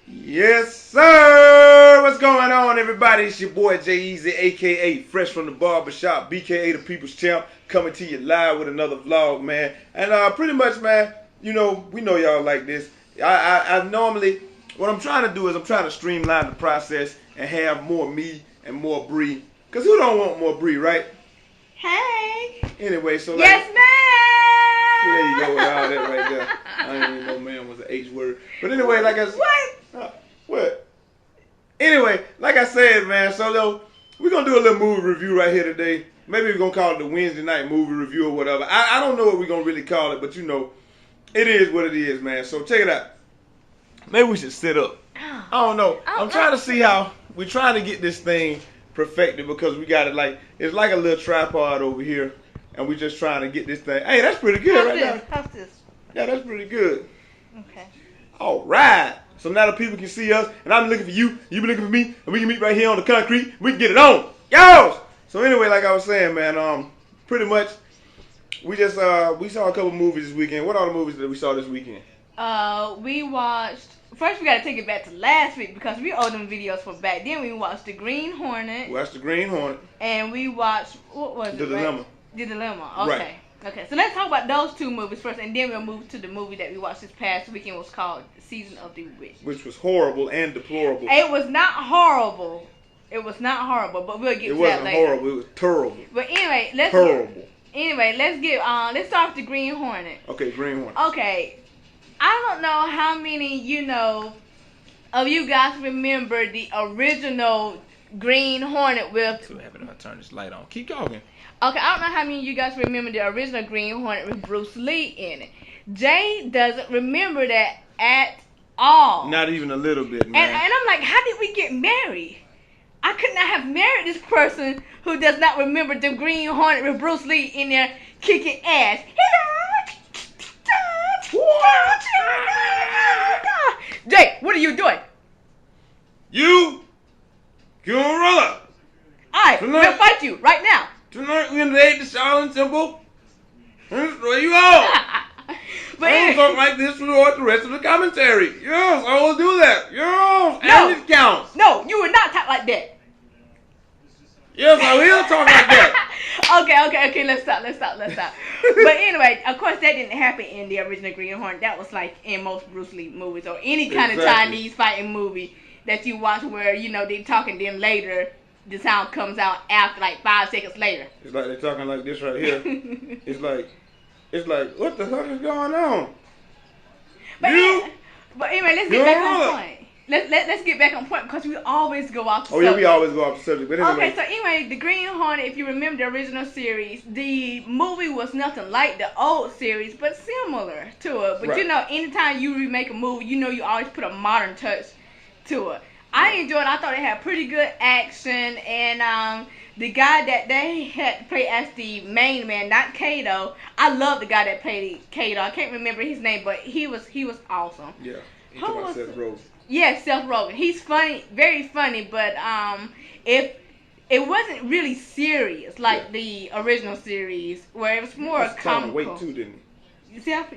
Yes, sir. What's going on, everybody? It's your boy Eazy, aka Fresh from the Barbershop, BKA the People's Champ, coming to you live with another vlog, man. And pretty much, man, we know y'all like this. I normally, what I'm trying to do is I'm trying to streamline the process and have more me and more Bree. Cause who don't want more Bree, right? Hey. Anyway, so like, yes, ma'am. there you go with all that right there. I didn't even know man was an H word. But anyway, like I said. What? Anyway, like I said, man, so though, we're going to do a little movie review right here today. Maybe we're going to call it the Wednesday night movie review or whatever. I don't know what we're going to really call it, but it is what it is, man. So check it out. Maybe we should sit up. I don't know. I'm trying to see how we're trying to get this thing perfected because we got it it's like a little tripod over here, and we're just trying to get this thing. Hey, that's pretty good right now. How's this? Yeah, that's pretty good. Okay. All right. So now the people can see us, and I'm looking for you be looking for me, and we can meet right here on the concrete. We can get it on. Yo! So anyway, like I was saying, man, pretty much, we just, we saw a couple movies this weekend. What are the movies that we saw this weekend? We watched, first we got to take it back to last week because we owe them videos from back then. We watched The Green Hornet. We watched The Green Hornet. And we watched, what was it? The Dilema. Right? The Dilema, okay. Right. Okay, so let's talk about those two movies first, and then we'll move to the movie that we watched this past weekend. It was called Season of the Witch. Which was horrible and deplorable. It was not horrible. It was not horrible, but we'll get to that later. It wasn't horrible. It was terrible. But anyway, let's start with The Green Hornet. Okay, Green Hornet. Okay, I don't know how many of you guys remember the original Green Hornet with. So happy to turn this light on. Keep talking. Okay, I don't know how many of you guys remember the original Green Hornet with Bruce Lee in it. Jay doesn't remember that at all. Not even a little bit, man. And I'm like, how did we get married? I could not have married this person who does not remember the Green Hornet with Bruce Lee in there kicking ass. Jay, what are you doing? You gorilla. I will fight you right now. Tonight we invade the Shaolin Temple and destroy you all. But I don't talk like this throughout the rest of the commentary. Yes, I will do that. Yes, no, and it counts. No, you will not talk like that. Yes, I will talk like that. Okay, let's stop. But anyway, of course that didn't happen in the original Green Hornet. That was like in most Bruce Lee movies or any kind of Chinese fighting movie that you watch where, they talk and then later the sound comes out after like 5 seconds later. It's like they're talking like this right here. It's like, what the fuck is going on? But anyway, let's get back on point. Let's get back on point because we always go off the subject. Yeah, we always go off the subject. But anyway. Okay, so anyway, The Green Hornet, if you remember the original series, the movie was nothing like the old series, but similar to it. But right. Anytime you remake a movie, you always put a modern touch to it. I enjoyed it. I thought it had pretty good action, and the guy that they had to play as the main man, not Kato. I love the guy that played Kato. I can't remember his name, but he was awesome. Yeah, he talking about Seth Rogen. Yes, Seth Rogen. He's funny, very funny, but if it wasn't really serious like the original series, where it was more comical. Weight too, didn't he?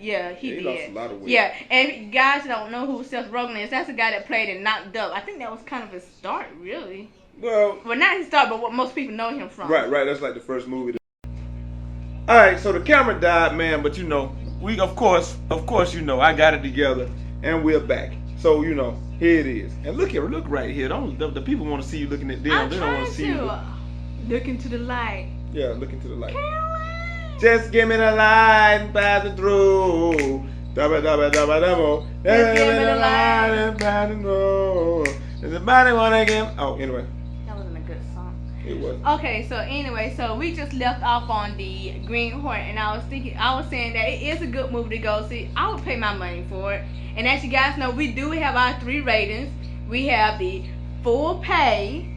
Yeah, he did. Lost a lot of weight. Yeah, and if you guys don't know who Seth Rogen is, that's the guy that played in Knocked Up. I think that was kind of his start, really. Well, not his start, but what most people know him from. Right. That's like the first movie. All right, so the camera died, man, but we of course, I got it together, and we're back. So here it is, and look right here. The people want to see you looking at them. They don't want to see you. Look into the light. Yeah, look into the light. Caroline. Just give me the light and pass it through. Dabba dabba dabba dabba. Just give me the light and pass it through. Does anybody wanna give? Oh, anyway. That wasn't a good song. It was. Okay, so anyway, we just left off on the Green Hornet, and I was saying that it is a good movie to go see. I would pay my money for it. And as you guys know, we do have our 3 ratings. We have the full pay,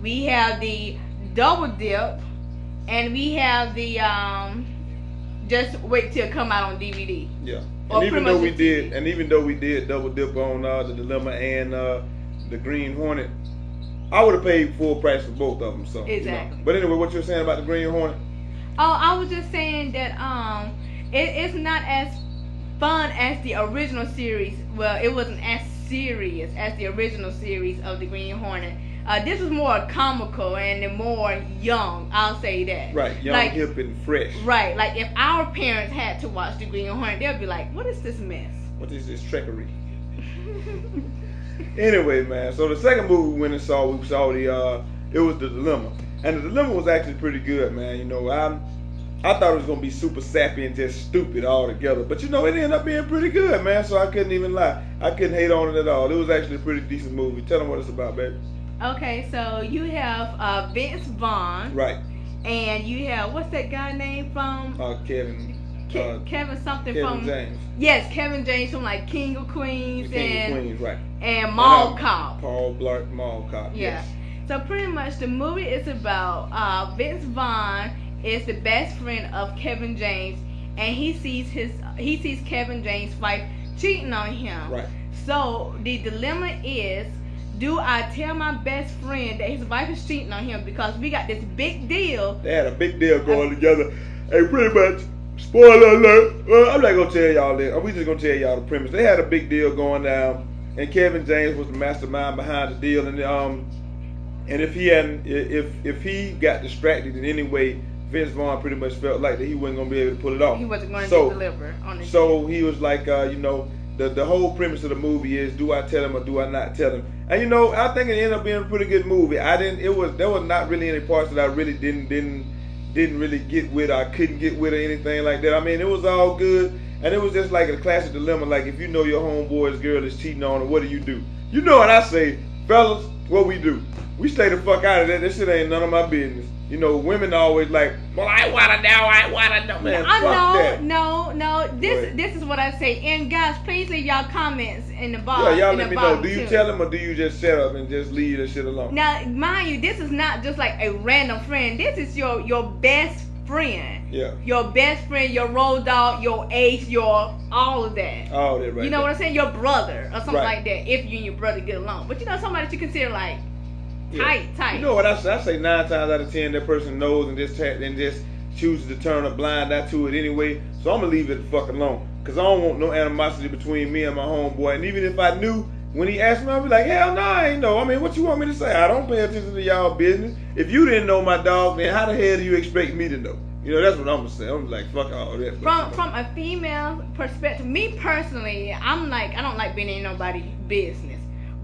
we have the double dip, and we have the just wait till it come out on DVD. Yeah. And even though we did double dip on the Dilema and the Green Hornet, I would have paid full price for both of them. So exactly. But anyway, what you were saying about the Green Hornet? Oh, I was just saying that it's not as fun as the original series. Well, it wasn't as serious as the original series of the Green Hornet. This was more comical and more young. I'll say that. Right, young, like, hip, and fresh. Right, like if our parents had to watch the Green Hornet, they'd be like, "What is this mess? What is this trickery?" Anyway, man. So the second movie we went and saw, it was the Dilema, and the Dilema was actually pretty good, man. You know, I thought it was gonna be super sappy and just stupid altogether, but you know, it ended up being pretty good, man. So I couldn't even lie. I couldn't hate on it at all. It was actually a pretty decent movie. Tell them what it's about, baby. Okay, so you have Vince Vaughn, right, and you have, what's that guy name from? Kevin something Kevin from James. Yes, Kevin James from like King of Queens right, and Mall Cop. Paul Blart Mall Cop. Yeah. Yes. So pretty much the movie is about Vince Vaughn is the best friend of Kevin James, and he sees Kevin James' wife cheating on him. Right. So the dilemma is, do I tell my best friend that his wife is cheating on him because we got this big deal? They had a big deal going together, and pretty much, spoiler alert, well, I'm not gonna tell y'all that. We just gonna tell y'all the premise. They had a big deal going down, and Kevin James was the mastermind behind the deal. And if he got distracted in any way, Vince Vaughn pretty much felt like that he wasn't gonna be able to pull it off. He wasn't going to deliver on it. So he was like, you know, the whole premise of the movie is, do I tell him or do I not tell him? And you know, I think it ended up being a pretty good movie. There was not really any parts that I really didn't really get with, or I couldn't get with, or anything like that. I mean, it was all good, and it was just like a classic dilemma. Like, if you know your homeboy's girl is cheating on her, what do? You know what I say, fellas? What we do? We stay the fuck out of that. This shit ain't none of my business. You know, women always like, well, I wanna know, man. Fuck that. No. This is what I say. And guys, please leave y'all comments in the box. Yeah, y'all let me know. Do you tell them, or do you just shut up and just leave the shit alone? Now, mind you, this is not just like a random friend. This is your best friend. Yeah. Your best friend, your road dog, your ace, your all of that. All that, right. You know what I'm saying? Your brother or something like that. If you and your brother get along, but you know, somebody that you consider like. Tight. You know what I say? 9 times out of 10, that person knows and just chooses to turn a blind eye to it anyway. So I'm gonna leave it the fuck alone, cause I don't want no animosity between me and my homeboy. And even if I knew, when he asked me, I'd be like, hell no, I ain't know. I mean, what you want me to say? I don't pay attention to y'all business. If you didn't know my dog, then how the hell do you expect me to know? You know, that's what I'm gonna say. I'm like, fuck all that. From a female perspective, me personally, I'm like, I don't like being in nobody's business.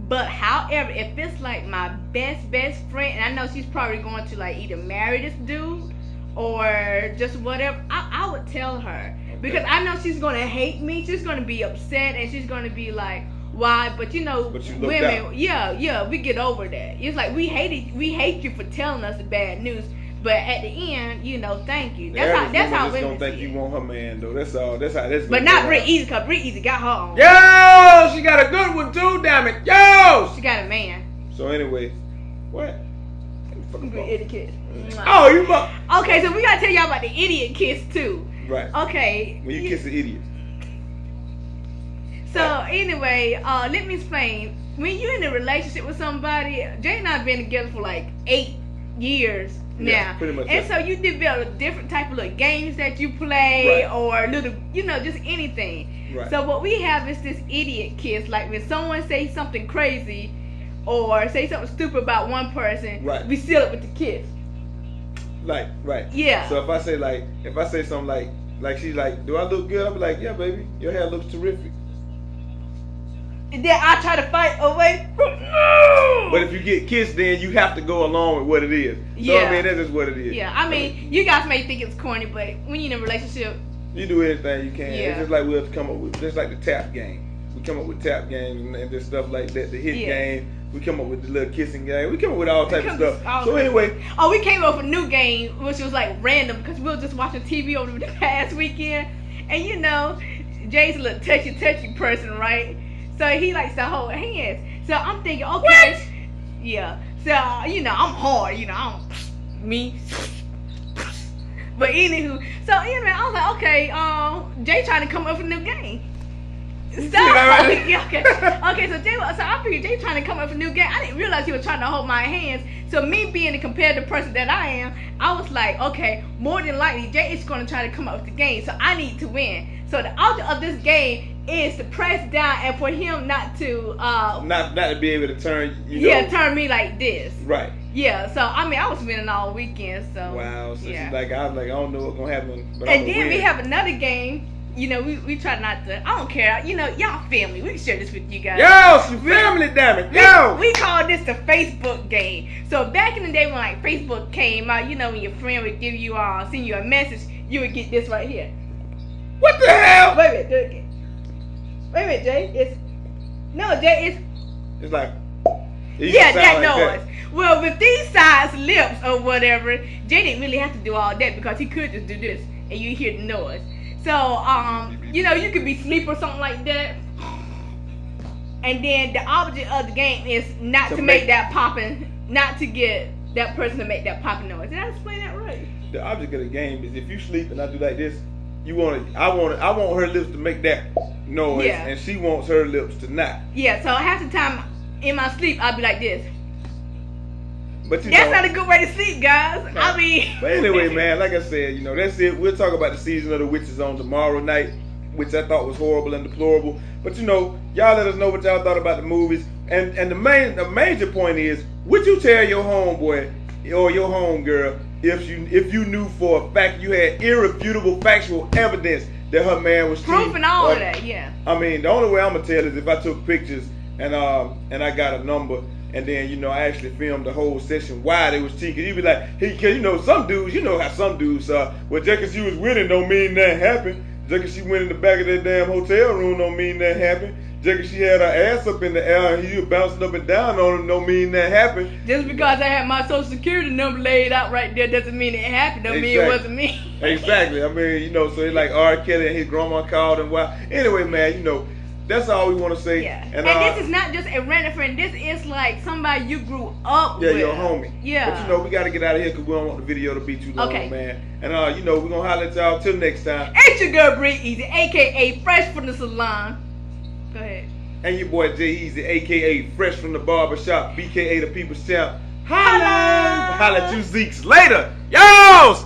But however, if it's like my best friend, and I know she's probably going to like either marry this dude or just whatever, I would tell her. Okay. Because I know she's going to hate me. She's going to be upset, and she's going to be like, why? But you know, women, yeah, we get over that. It's like we hate you for telling us the bad news. But at the end, you know, thank you. That's how women don't think you want her man though. That's all. That's how this. But not Brit Eazy, cause Brit Eazy got her own. Yo, she got a good one too. Damn it, yo. She got a man. So anyway, what? Idiot kiss. Oh, you fuck. Okay, so we gotta tell y'all about the idiot kiss too. Right. Okay. When you kiss an idiot. So anyway, let me explain. When you're in a relationship with somebody, Jay and I have been together for like 8 years. Yeah, pretty much. And so you develop a different type of little games that you play, or little, you know, just anything. Right. So what we have is this idiot kiss. Like when someone says something crazy or say something stupid about one person, we seal it with the kiss. Right. Yeah. So if I say something like she's like, do I look good? I'll be like, yeah, baby, your hair looks terrific. And then I try to fight away from But if you get kissed, then you have to go along with what it is. So I mean, that's just what it is. Yeah, I mean, you guys may think it's corny, but when you're in a relationship, you do anything you can. Yeah. It's just like we'll come up with, just like the tap game. We come up with tap games and just stuff like that. The hit game. We come up with the little kissing game. We come up with all types of stuff. So anyway. We came up with a new game, which was like random, because we were just watching TV over the past weekend. And you know, Jay's a little touchy person, right? So he likes to hold hands. So I'm thinking, okay. What? Yeah. So, you know, I'm hard. You know, I'm me. But anywho, so anyway, I was like, okay, Jay trying to come up with a new game. Stop. Okay, so I figured Jay trying to come up with a new game. I didn't realize he was trying to hold my hands. So me being the competitive person that I am, I was like, okay, more than likely Jay is going to try to come up with the game. So I need to win. So the object of this game is to press down and for him not to not to be able to turn turn me like this. Right. Yeah, so I mean I was winning all weekend, so wow, so yeah. she's like I was like I don't know what's gonna happen, but and then we have another game. You know, we try not to. I don't care. You know, y'all family. We can share this with you guys. Yo, some family, damn it. Yo, we call this the Facebook game. So back in the day when like Facebook came out, you know, when your friend would give you send you a message, you would get this right here. What the hell? Wait a minute, do it again. Wait a minute, Jay. It's like. Yeah, that noise. That. Well, with these size lips or whatever, Jay didn't really have to do all that because he could just do this and you hear the noise. So, you know, you could be asleep or something like that. And then the object of the game is not to make that popping, not to get that person to make that popping noise. Did I explain that right? The object of the game is if you sleep and I do like this, I want her lips to make that noise, and she wants her lips to not. Yeah, so half the time in my sleep I'll be like this. But that's not a good way to sleep, guys. No. I mean. But anyway, man, like I said, you know, that's it. We'll talk about the season of the witches on tomorrow night, which I thought was horrible and deplorable. But you know, y'all let us know what y'all thought about the movies. And the major point is, would you tell your homeboy or your homegirl if you knew for a fact you had irrefutable factual evidence that her man was cheating? Proof and all of that, yeah. I mean, the only way I'm gonna tell is if I took pictures and I got a number. And then, you know, I actually filmed the whole session why they was cheating. You'd be like, cause you know, some dudes, you know how some dudes are. Well, just cause she was winning don't mean that happened. Just cause she went in the back of that damn hotel room don't mean that happened. Just cause she had her ass up in the air and he was bouncing up and down on him don't mean that happened. Just because I had my social security number laid out right there doesn't mean it happened. Don't mean it wasn't me. Exactly. I mean, you know, so it's like R. Kelly and his grandma called him. Wow. Anyway, man, you know, that's all we want to say. Yeah. And this is not just a random friend. This is like somebody you grew up with. Yeah, your homie. Yeah. But you know, we got to get out of here because we don't want the video to be too long, man. And you know, we're going to holler at y'all till next time. It's your girl, Eazy, a.k.a. Fresh from the Salon. Go ahead. And your boy, Eazy, a.k.a. Fresh from the Barbershop, b.k.a. the People's Champ. Holla! Holla at you Zeeks later. Yo's!